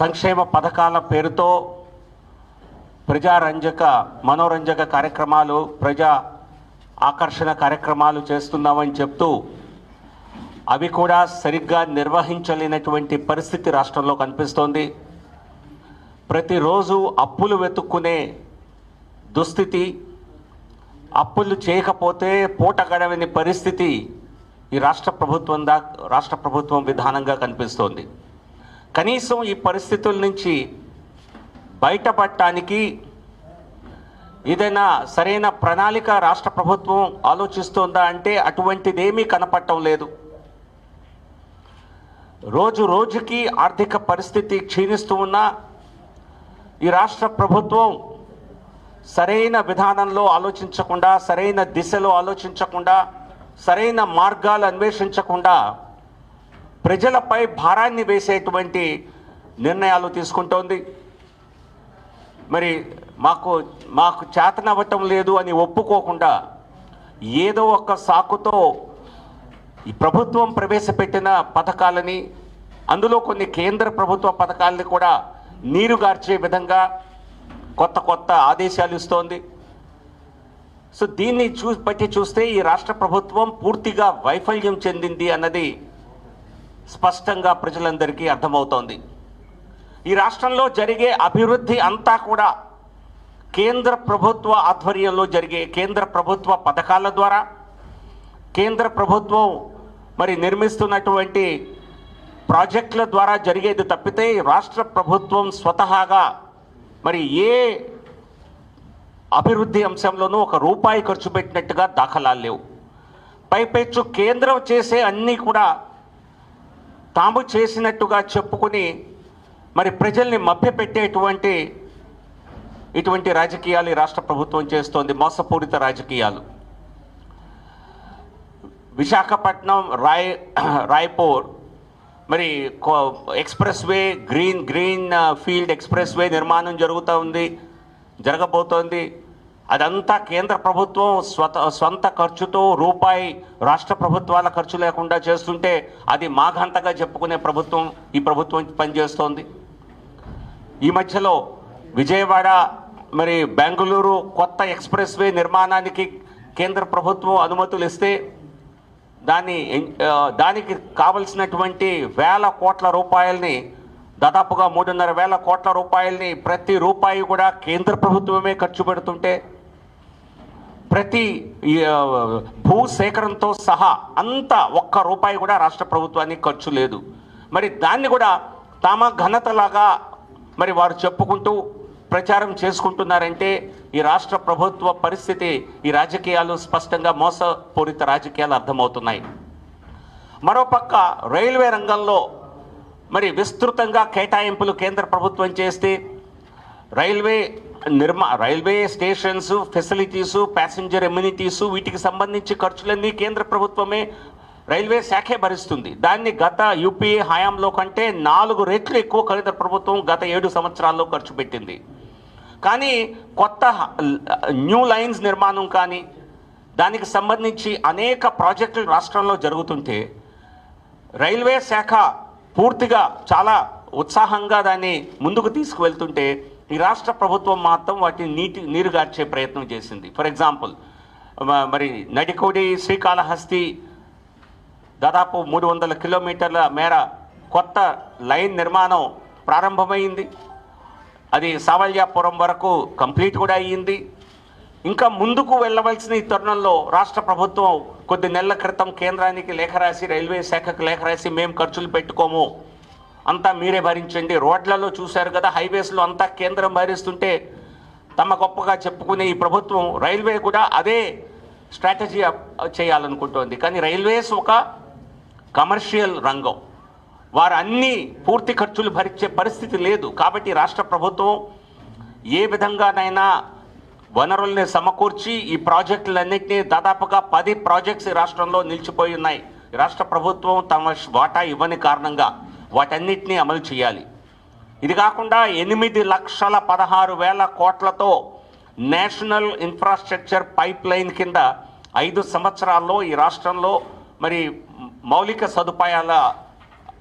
సంక్షేమ పథకాల పేరుతో ప్రజారంజక మనోరంజక కార్యక్రమాలు, ప్రజా ఆకర్షణ కార్యక్రమాలు చేస్తున్నామని చెప్తూ అవి కూడా సరిగ్గా నిర్వహించలేనటువంటి పరిస్థితి రాష్ట్రంలో కనిపిస్తోంది. ప్రతిరోజు అప్పులు వెతుక్కునే దుస్థితి, అప్పులు చేయకపోతే పూట గడవని పరిస్థితి ఈ రాష్ట్ర ప్రభుత్వం విధానంగా కనిపిస్తోంది. కనీసం ఈ పరిస్థితుల నుంచి బయటపడటానికి ఏదైనా సరైన ప్రణాళిక రాష్ట్ర ప్రభుత్వం ఆలోచిస్తోందా అంటే అటువంటిదేమీ కనపడటం లేదు. రోజు రోజుకి ఆర్థిక పరిస్థితి క్షీణిస్తూ ఉన్నా ఈ రాష్ట్ర ప్రభుత్వం సరైన విధానంలో ఆలోచించకుండా, సరైన దిశలో ఆలోచించకుండా, సరైన మార్గాలు అన్వేషించకుండా ప్రజలపై భారాన్ని వేసేటువంటి నిర్ణయాలు తీసుకుంటోంది. మరి మాకు చేతనవ్వటం లేదు అని ఒప్పుకోకుండా ఏదో ఒక సాకుతో ఈ ప్రభుత్వం ప్రవేశపెట్టిన పథకాలని, అందులో కొన్ని కేంద్ర ప్రభుత్వ పథకాలని కూడా నీరుగార్చే విధంగా కొత్త ఆదేశాలు ఇస్తోంది. సో దీన్ని బట్టి చూస్తే ఈ రాష్ట్ర ప్రభుత్వం పూర్తిగా వైఫల్యం చెందింది అన్నది స్పష్టంగా ప్రజలందరికీ అర్థమవుతోంది. ఈ రాష్ట్రంలో జరిగే అభివృద్ధి అంతా కూడా కేంద్ర ప్రభుత్వ ఆధ్వర్యంలో జరిగే కేంద్ర ప్రభుత్వ పథకాల ద్వారా, కేంద్ర ప్రభుత్వం మరి నిర్మిస్తున్నటువంటి ప్రాజెక్టుల ద్వారా జరిగేది తప్పితే రాష్ట్ర ప్రభుత్వం స్వతహాగా మరి ఏ అభివృద్ధి అంశంలోనూ ఒక రూపాయి ఖర్చు పెట్టినట్టుగా దాఖలాలు లేవు. పైపెచ్చు కేంద్రం చేసే అన్నీ కూడా తాము చేసినట్టుగా చెప్పుకుని మరి ప్రజల్ని మభ్యపెట్టేటువంటి ఇటువంటి రాజకీయాలు ఈ రాష్ట్ర ప్రభుత్వం చేస్తోంది, మోసపూరిత రాజకీయాలు. విశాఖపట్నం రాయ్పూర్ మరి express way, green field express way నిర్మాణం జరగబోతోంది. అదంతా కేంద్ర ప్రభుత్వం స్వంత ఖర్చుతో రూపాయి రాష్ట్ర ప్రభుత్వాల ఖర్చు లేకుండా చేస్తుంటే అది మాఘంతగా చెప్పుకునే ఈ ప్రభుత్వం పనిచేస్తోంది. ఈ మధ్యలో విజయవాడ మరి బెంగళూరు కొత్త ఎక్స్ప్రెస్ వే నిర్మాణానికి కేంద్ర ప్రభుత్వం అనుమతులు ఇస్తే దానికి కావలసినటువంటి వేల కోట్ల రూపాయలని, దాదాపుగా 3,500 కోట్ల రూపాయలని ప్రతి రూపాయి కూడా కేంద్ర ప్రభుత్వమే ఖర్చు పెడుతుంటే, ప్రతి భూసేకరణతో సహా అంతా ఒక్క రూపాయి కూడా రాష్ట్ర ప్రభుత్వానికి ఖర్చు లేదు. మరి దాన్ని కూడా తమ ఘనతలాగా మరి వారు చెప్పుకుంటూ ప్రచారం చేసుకుంటున్నారంటే ఈ రాష్ట్ర ప్రభుత్వ పరిస్థితి, ఈ రాజకీయాలు స్పష్టంగా మోసపూరిత రాజకీయాలు అర్థమవుతున్నాయి. మరోపక్క రైల్వే రంగంలో మరి విస్తృతంగా కేటాయింపులు కేంద్ర ప్రభుత్వం చేస్తే రైల్వే స్టేషన్స్, ఫెసిలిటీసు, ప్యాసింజర్ ఎమ్యూనిటీసు వీటికి సంబంధించి ఖర్చులన్నీ కేంద్ర ప్రభుత్వమే, రైల్వే శాఖే భరిస్తుంది. దాన్ని గత యూపీఏ హయాంలో కంటే 4 రెట్లు ఎక్కువ కేంద్ర ప్రభుత్వం గత 7 సంవత్సరాల్లో ఖర్చు పెట్టింది. కానీ కొత్త న్యూ లైన్స్ నిర్మాణం కానీ దానికి సంబంధించి అనేక ప్రాజెక్టులు రాష్ట్రంలో జరుగుతుంటే రైల్వే శాఖ పూర్తిగా చాలా ఉత్సాహంగా దాన్ని ముందుకు తీసుకువెళ్తుంటే ఈ రాష్ట్ర ప్రభుత్వం మాత్రం వాటిని నీరుగార్చే ప్రయత్నం చేసింది. ఫర్ ఎగ్జాంపుల్ మరి నడికోడి శ్రీకాళహస్తి దాదాపు 300 కిలోమీటర్ల మేర కొత్త లైన్ నిర్మాణం ప్రారంభమైంది. అది సావల్యాపురం వరకు కంప్లీట్ కూడా అయ్యింది. ఇంకా ముందుకు వెళ్ళవలసిన ఈ తరుణంలో రాష్ట్ర ప్రభుత్వం కొద్ది నెలల క్రితం కేంద్రానికి లేఖ రాసి, రైల్వే శాఖకు లేఖ రాసి, మేము ఖర్చులు పెట్టుకోము, అంతా మీరే భరించండి. రోడ్లలో చూశారు కదా, హైవేస్లో అంతా కేంద్రం భరిస్తుంటే తమ గొప్పగా చెప్పుకునే ఈ ప్రభుత్వం రైల్వే కూడా అదే స్ట్రాటజీ చేయాలనుకుంటోంది. కానీ రైల్వేస్ ఒక కమర్షియల్ రంగం, వారు అన్నీ పూర్తి ఖర్చులు భరించే పరిస్థితి లేదు. కాబట్టి రాష్ట్ర ప్రభుత్వం ఏ విధంగానైనా వనరుల్ని సమకూర్చి ఈ ప్రాజెక్టులన్నింటినీ, దాదాపుగా 10 ప్రాజెక్ట్స్ ఈ రాష్ట్రంలో నిలిచిపోయి ఉన్నాయి. రాష్ట్ర ప్రభుత్వం తమ వాటా ఇవ్వని కారణంగా వాటన్నిటినీ అమలు చేయాలి. ఇది కాకుండా 8,16,000 కోట్లతో నేషనల్ ఇన్ఫ్రాస్ట్రక్చర్ పైప్ లైన్ కింద 5 సంవత్సరాల్లో ఈ రాష్ట్రంలో మరి మౌలిక సదుపాయాల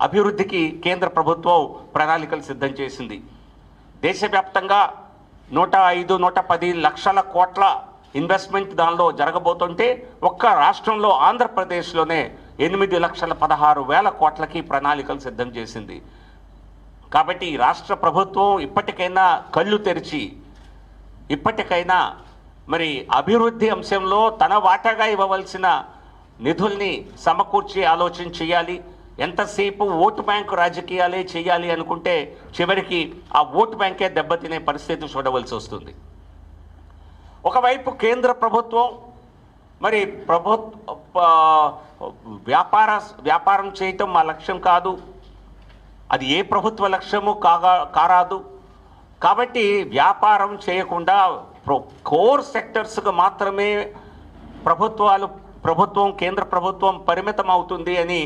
అభివృద్ధికి కేంద్ర ప్రభుత్వం ప్రణాళికలు సిద్ధం చేసింది. దేశవ్యాప్తంగా 105-110 లక్షల కోట్ల ఇన్వెస్ట్మెంట్ దానిలో జరగబోతుంటే ఒక్క రాష్ట్రంలో ఆంధ్రప్రదేశ్లోనే 8,16,000 కోట్లకి ప్రణాళికలు సిద్ధం చేసింది. కాబట్టి రాష్ట్ర ప్రభుత్వం ఇప్పటికైనా కళ్ళు తెరిచి ఇప్పటికైనా మరి అభివృద్ధి అంశంలో తన వాటాగా ఇవ్వవలసిన నిధుల్ని సమకూర్చి ఆలోచన చేయాలి. ఎంతసేపు ఓటు బ్యాంకు రాజకీయాలే చేయాలి అనుకుంటే చివరికి ఆ ఓటు బ్యాంకే దెబ్బతినే పరిస్థితి చూడవలసి వస్తుంది. ఒకవైపు కేంద్ర ప్రభుత్వం మరి వ్యాపారం చేయటం మా లక్ష్యం కాదు, అది ఏ ప్రభుత్వ లక్ష్యము కారాదు. కాబట్టి వ్యాపారం చేయకుండా కోర్ సెక్టర్స్కు మాత్రమే ప్రభుత్వం కేంద్ర ప్రభుత్వం పరిమితం అవుతుంది అని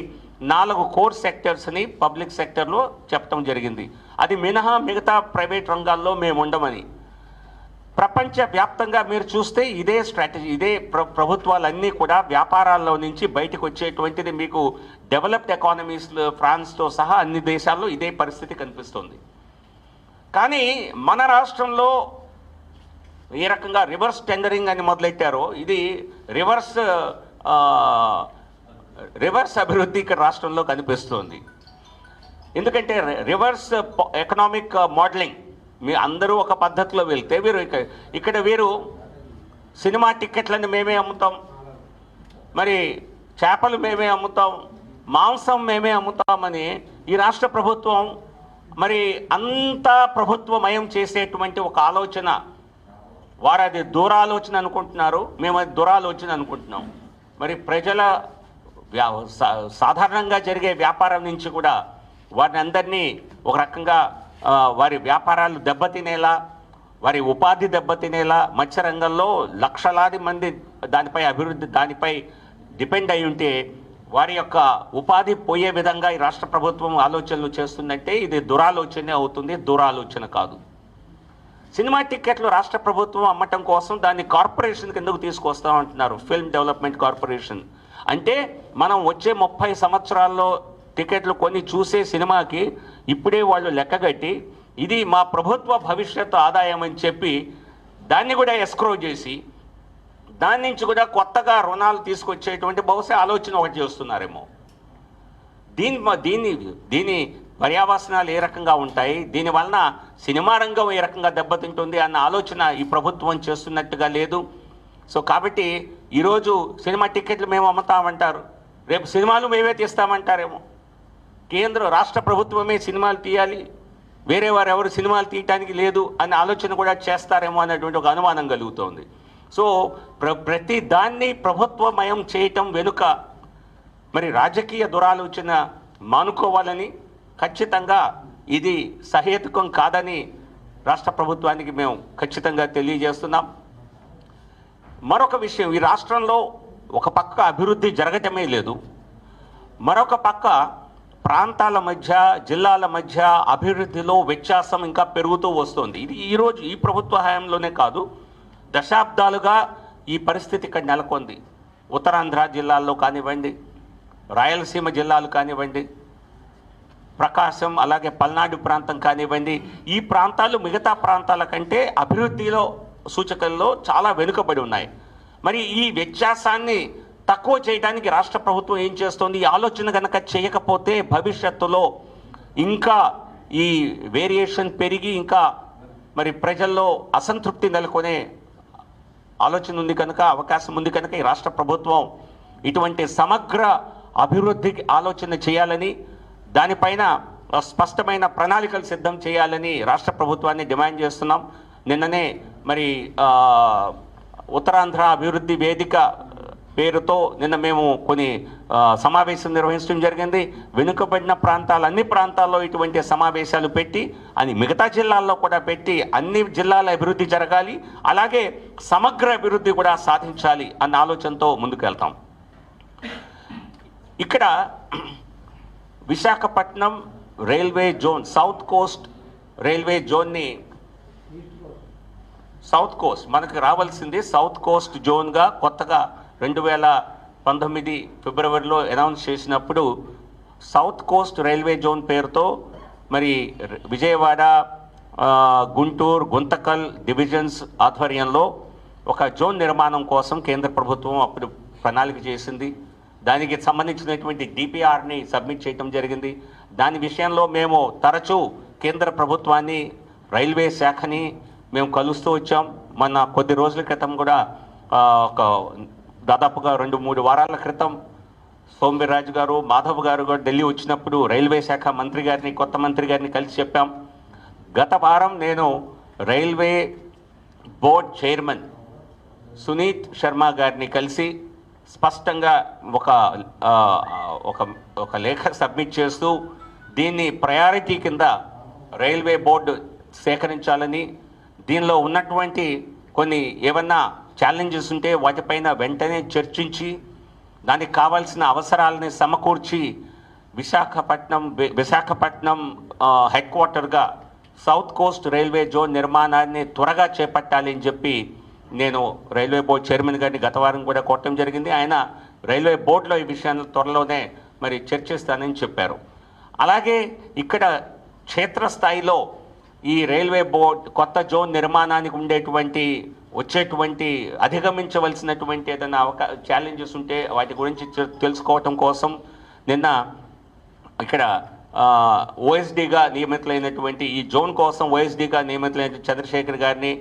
4 కోర్ సెక్టర్స్ని పబ్లిక్ సెక్టర్లో చెప్పడం జరిగింది. అది మినహా మిగతా ప్రైవేట్ రంగాల్లో మేము ఉండమని. ప్రపంచవ్యాప్తంగా మీరు చూస్తే ఇదే స్ట్రాటజీ, ఇదే ప్రభుత్వాలన్నీ కూడా వ్యాపారాల్లో నుంచి బయటకు వచ్చేటువంటిది మీకు డెవలప్డ్ ఎకానమీస్ ఫ్రాన్స్తో సహా అన్ని దేశాల్లో ఇదే పరిస్థితి కనిపిస్తుంది. కానీ మన రాష్ట్రంలో ఏ రకంగా రివర్స్ టెండరింగ్ అని మొదలెట్టారో ఇది రివర్స్ అభివృద్ధి ఇక్కడ రాష్ట్రంలో కనిపిస్తుంది. ఎందుకంటే రివర్స్ ఎకనామిక్ మోడలింగ్, మీ అందరూ ఒక పద్ధతిలో వెళ్తే ఇక్కడ వీరు సినిమా టిక్కెట్లను మేమే అమ్ముతాం, మరి చేపలు మేమే అమ్ముతాం, మాంసం మేమే అమ్ముతామని ఈ రాష్ట్ర ప్రభుత్వం మరి అంతా ప్రభుత్వమయం చేసేటువంటి ఒక ఆలోచన, వారు అది దూరాలోచన అనుకుంటున్నారు, మేము అది దురాలోచన అనుకుంటున్నాం. మరి ప్రజల సాధారణంగా జరిగే వ్యాపారం నుంచి కూడా వారిని అందరినీ ఒక రకంగా వారి వ్యాపారాలు దెబ్బతినేలా, వారి ఉపాధి దెబ్బతినేలా, మత్స్య రంగంలో లక్షలాది మంది దానిపై డిపెండ్ అయి ఉంటే వారి యొక్క ఉపాధి పోయే విధంగా ఈ రాష్ట్ర ప్రభుత్వం ఆలోచనలు చేస్తుందంటే ఇది దురాలోచనే అవుతుంది, దూరాలోచన కాదు. సినిమా టిక్కెట్లు రాష్ట్ర ప్రభుత్వం అమ్మటం కోసం దాన్ని కార్పొరేషన్ కిందకు తీసుకొస్తామంటున్నారు, ఫిల్మ్ డెవలప్మెంట్ కార్పొరేషన్. అంటే మనం వచ్చే 30 సంవత్సరాల్లో టికెట్లు కొని చూసే సినిమాకి ఇప్పుడే వాళ్ళు లెక్కగట్టి ఇది మా ప్రభుత్వ భవిష్యత్తు ఆదాయం అని చెప్పి దాన్ని కూడా ఎస్క్రో చేసి దాని నుంచి కూడా కొత్తగా రుణాలు తీసుకొచ్చేటువంటి బహుశా ఆలోచన ఒకటి చేస్తున్నారేమో. దీని పర్యావసనాలు ఏ రకంగా ఉంటాయి, దీనివలన సినిమా రంగం ఏ రకంగా దెబ్బతింటుంది అన్న ఆలోచన ఈ ప్రభుత్వం చేస్తున్నట్టుగా లేదు. సో కాబట్టి ఈరోజు సినిమా టికెట్లు మేము అమ్ముతామంటారు, రేపు సినిమాలు మేమే తీస్తామంటారేమో. రాష్ట్ర ప్రభుత్వమే సినిమాలు తీయాలి, వేరే వారు ఎవరు సినిమాలు తీయటానికి లేదు అనే ఆలోచన కూడా చేస్తారేమో అనేటువంటి ఒక అనుమానం కలుగుతోంది. సో ప్రతి దాన్ని ప్రభుత్వమయం చేయటం వెనుక మరి రాజకీయ దురాలోచన మానుకోవాలని, ఖచ్చితంగా ఇది సహేతుకం కాదని రాష్ట్ర ప్రభుత్వానికి మేము ఖచ్చితంగా తెలియజేస్తున్నాం. మరొక విషయం, ఈ రాష్ట్రంలో ఒక పక్క అభివృద్ధి జరగటమే లేదు, మరొక పక్క ప్రాంతాల మధ్య జిల్లాల మధ్య అభివృద్ధిలో వ్యత్యాసం ఇంకా పెరుగుతూ వస్తుంది. ఇది ఈరోజు ఈ ప్రభుత్వ హయాంలోనే కాదు, దశాబ్దాలుగా ఈ పరిస్థితి ఇక్కడ నెలకొంది. ఉత్తరాంధ్ర జిల్లాల్లో కానివ్వండి, రాయలసీమ జిల్లాలు కానివ్వండి, ప్రకాశం అలాగే పల్నాడు ప్రాంతం కానివ్వండి, ఈ ప్రాంతాలు మిగతా ప్రాంతాల కంటే అభివృద్ధిలో సూచకల్లో చాలా వెనుకబడి ఉన్నాయి. మరి ఈ వ్యత్యాసాన్ని తక్కువ చేయడానికి రాష్ట్ర ప్రభుత్వం ఏం చేస్తుంది, ఈ ఆలోచన కనుక చేయకపోతే భవిష్యత్తులో ఇంకా ఈ వేరియేషన్ పెరిగి ఇంకా మరి ప్రజల్లో అసంతృప్తి నెలకొనే ఆలోచన ఉంది కనుక, అవకాశం ఉంది కనుక ఈ రాష్ట్ర ప్రభుత్వం ఇటువంటి సమగ్ర అభివృద్ధికి ఆలోచన చేయాలని, దానిపైన స్పష్టమైన ప్రణాళికలు సిద్ధం చేయాలని రాష్ట్ర ప్రభుత్వాన్ని డిమాండ్ చేస్తున్నాం. నిన్ననే మరి ఉత్తరాంధ్ర అభివృద్ధి వేదిక పేరుతో నిన్న మేము కొన్ని సమావేశం నిర్వహించడం జరిగింది. వెనుకబడిన ప్రాంతాలు, అన్ని ప్రాంతాల్లో ఇటువంటి సమావేశాలు పెట్టి, అని మిగతా జిల్లాల్లో కూడా పెట్టి అన్ని జిల్లాల అభివృద్ధి జరగాలి, అలాగే సమగ్ర అభివృద్ధి కూడా సాధించాలి అన్న ఆలోచనతో ముందుకెళ్తాం. ఇక్కడ Visakhapatnam railway zone, south coast railway జోన్ని, సౌత్ కోస్ట్ మనకు రావాల్సింది సౌత్ కోస్ట్ జోన్గా కొత్తగా 2019 ఫిబ్రవరిలో అనౌన్స్ చేసినప్పుడు సౌత్ కోస్ట్ రైల్వే జోన్ పేరుతో మరి విజయవాడ, గుంటూరు, గుంతకల్ డివిజన్స్ ఆధ్వర్యంలో ఒక జోన్ నిర్మాణం కోసం కేంద్ర ప్రభుత్వం అప్పుడు ప్రణాళిక చేసింది. దానికి సంబంధించినటువంటి డిపిఆర్ని సబ్మిట్ చేయడం జరిగింది. దాని విషయంలో మేము తరచూ కేంద్ర ప్రభుత్వాన్ని, రైల్వే శాఖని మేము కలుస్తూ వచ్చాం. మొన్న కొద్ది రోజుల క్రితం కూడా ఒక దాదాపుగా 2-3 వారాల క్రితం సోమవీర్రాజు గారు, మాధవ్ గారు కూడా ఢిల్లీ వచ్చినప్పుడు రైల్వే శాఖ మంత్రి గారిని, కొత్త మంత్రి గారిని కలిసి చెప్పాం. గత వారం నేను railway board chairman Sunith Sharma గారిని కలిసి స్పష్టంగా ఒక లేఖ సబ్మిట్ చేస్తూ దీన్ని ప్రయారిటీ కింద రైల్వే బోర్డు సేకరించాలని, దీనిలో ఉన్నటువంటి కొన్ని ఏమన్నా ఛాలెంజెస్ ఉంటే వాటిపైన వెంటనే చర్చించి దానికి కావాల్సిన అవసరాలని సమకూర్చి విశాఖపట్నం హెడ్ క్వార్టర్గా సౌత్ కోస్ట్ రైల్వే జోన్ నిర్మాణాన్ని త్వరగా చేపట్టాలి అని చెప్పి నేను రైల్వే బోర్డు చైర్మన్ గారిని గత వారం కూడా కోరటం జరిగింది. ఆయన రైల్వే బోర్డులో ఈ విషయాన్ని త్వరలోనే మరి చర్చిస్తానని చెప్పారు. అలాగే ఇక్కడ క్షేత్రస్థాయిలో ఈ రైల్వే బోర్డు కొత్త జోన్ నిర్మాణానికి వచ్చేటువంటి అధిగమించవలసినటువంటి ఏదైనా ఛాలెంజెస్ ఉంటే వాటి గురించి తెలుసుకోవటం కోసం నిన్న ఇక్కడ ఓఎస్డీగా నియమితులైనటువంటి ఈ జోన్ కోసం ఓఎస్డీగా నియమితులైన చంద్రశేఖర్ గారిని,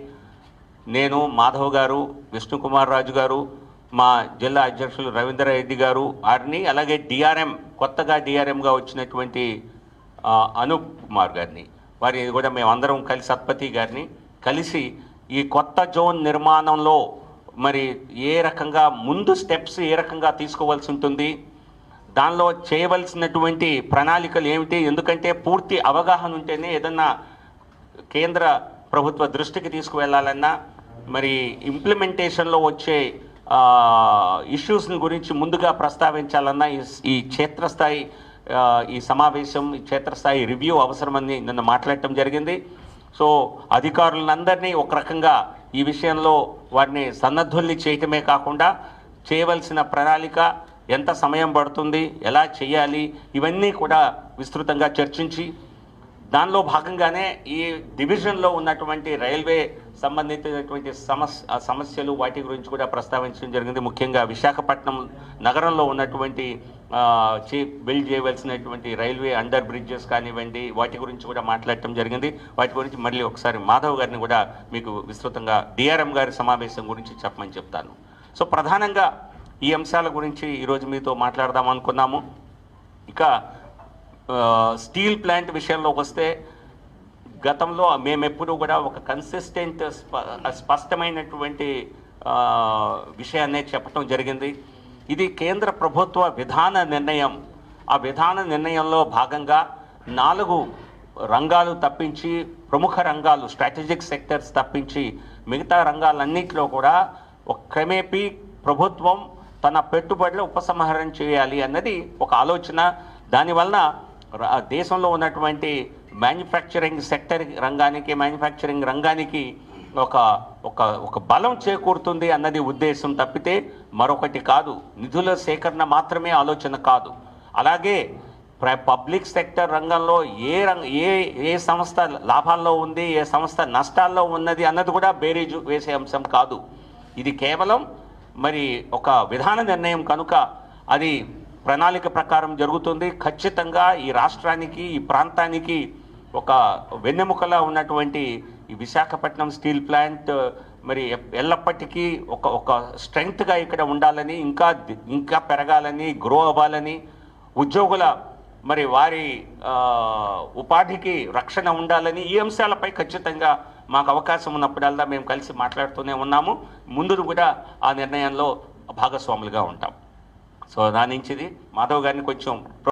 నేను, మాధవ్ గారు, విష్ణుకుమార్ రాజు గారు, మా జిల్లా అధ్యక్షులు రవీంద్ర రెడ్డి గారు వారిని, అలాగే కొత్తగా డిఆర్ఎంగా వచ్చినటువంటి అనూప్ కుమార్ గారిని, వారిని కూడా మేమందరం కలిసి, సత్పతి గారిని కలిసి ఈ కొత్త జోన్ నిర్మాణంలో మరి ఏ రకంగా ముందు స్టెప్స్ ఏ రకంగా తీసుకోవాల్సి ఉంటుంది, దానిలో చేయవలసినటువంటి ప్రణాళికలు ఏమిటి, ఎందుకంటే పూర్తి అవగాహన ఉంటేనే ఏదన్నా కేంద్ర ప్రభుత్వ దృష్టికి తీసుకువెళ్ళాలన్నా మరి ఇంప్లిమెంటేషన్లో వచ్చే ఇష్యూస్ని గురించి ముందుగా ప్రస్తావించాలన్నా ఈ క్షేత్రస్థాయి ఈ సమావేశం, ఈ క్షేత్రస్థాయి రివ్యూ అవసరమని నిన్న మాట్లాడటం జరిగింది. సో అధికారులందరినీ ఒక రకంగా ఈ విషయంలో వారిని సన్నద్ధుల్ని చేయటమే కాకుండా చేయవలసిన ప్రణాళిక, ఎంత సమయం పడుతుంది, ఎలా చేయాలి, ఇవన్నీ కూడా విస్తృతంగా చర్చించి దానిలో భాగంగానే ఈ డివిజన్లో ఉన్నటువంటి రైల్వే సంబంధించినటువంటి సమస్యలు వాటి గురించి కూడా ప్రస్తావించడం జరిగింది. ముఖ్యంగా విశాఖపట్నం నగరంలో ఉన్నటువంటి బిల్డ్ చేయవలసినటువంటి రైల్వే అండర్ బ్రిడ్జెస్ కానివ్వండి, వాటి గురించి కూడా మాట్లాడటం జరిగింది. వాటి గురించి మళ్ళీ ఒకసారి మాధవ్ గారిని కూడా మీకు విస్తృతంగా డిఆర్ఎం గారి సమావేశం గురించి చెప్పమని చెప్తాను. సో ప్రధానంగా ఈ అంశాల గురించి ఈరోజు మీతో మాట్లాడదాం అనుకున్నాము. ఇక స్టీల్ ప్లాంట్ విషయంలోకి వస్తే గతంలో మేమెప్పుడు కూడా ఒక కన్సిస్టెంట్ స్పష్టమైనటువంటి విషయాన్నే చెప్పడం జరిగింది. ఇది కేంద్ర ప్రభుత్వ విధాన నిర్ణయం. ఆ విధాన నిర్ణయంలో భాగంగా 4 రంగాలు తప్పించి, ప్రముఖ రంగాలు స్ట్రాటజిక్ సెక్టర్స్ తప్పించి మిగతా రంగాలన్నింటిలో కూడా క్రమేపీ ప్రభుత్వం తన పెట్టుబడులు ఉపసంహరణ చేయాలి అన్నది ఒక ఆలోచన. దానివలన దేశంలో ఉన్నటువంటి మ్యానుఫ్యాక్చరింగ్ సెక్టర్ రంగానికి ఒక బలం చేకూరుతుంది అన్నది ఉద్దేశం తప్పితే మరొకటి కాదు. నిధుల సేకరణ మాత్రమే ఆలోచన కాదు. అలాగే పబ్లిక్ సెక్టర్ రంగంలో ఏ సంస్థ లాభాల్లో ఉంది, ఏ సంస్థ నష్టాల్లో ఉన్నది అన్నది కూడా బేరీజు వేసే అంశం కాదు. ఇది కేవలం మరి ఒక విధాన నిర్ణయం కనుక అది ప్రణాళిక ప్రకారం జరుగుతుంది. ఖచ్చితంగా ఈ రాష్ట్రానికి, ఈ ప్రాంతానికి ఒక వెన్నెముకలా ఉన్నటువంటి ఈ విశాఖపట్నం స్టీల్ ప్లాంట్ మరి ఎల్లప్పటికీ ఒక స్ట్రెంగ్త్గా ఇక్కడ ఉండాలని, ఇంకా పెరగాలని, గ్రో అవ్వాలని, ఉద్యోగుల మరి వారి ఉపాధికి రక్షణ ఉండాలని, ఈ అంశాలపై ఖచ్చితంగా మాకు అవకాశం ఉన్నప్పుడల్లా మేము కలిసి మాట్లాడుతూనే ఉన్నాము. ముందు కూడా ఆ నిర్ణయంలో భాగస్వాములుగా ఉంటాం. సో దాని నుంచి మాధవ్ గారిని కొంచెం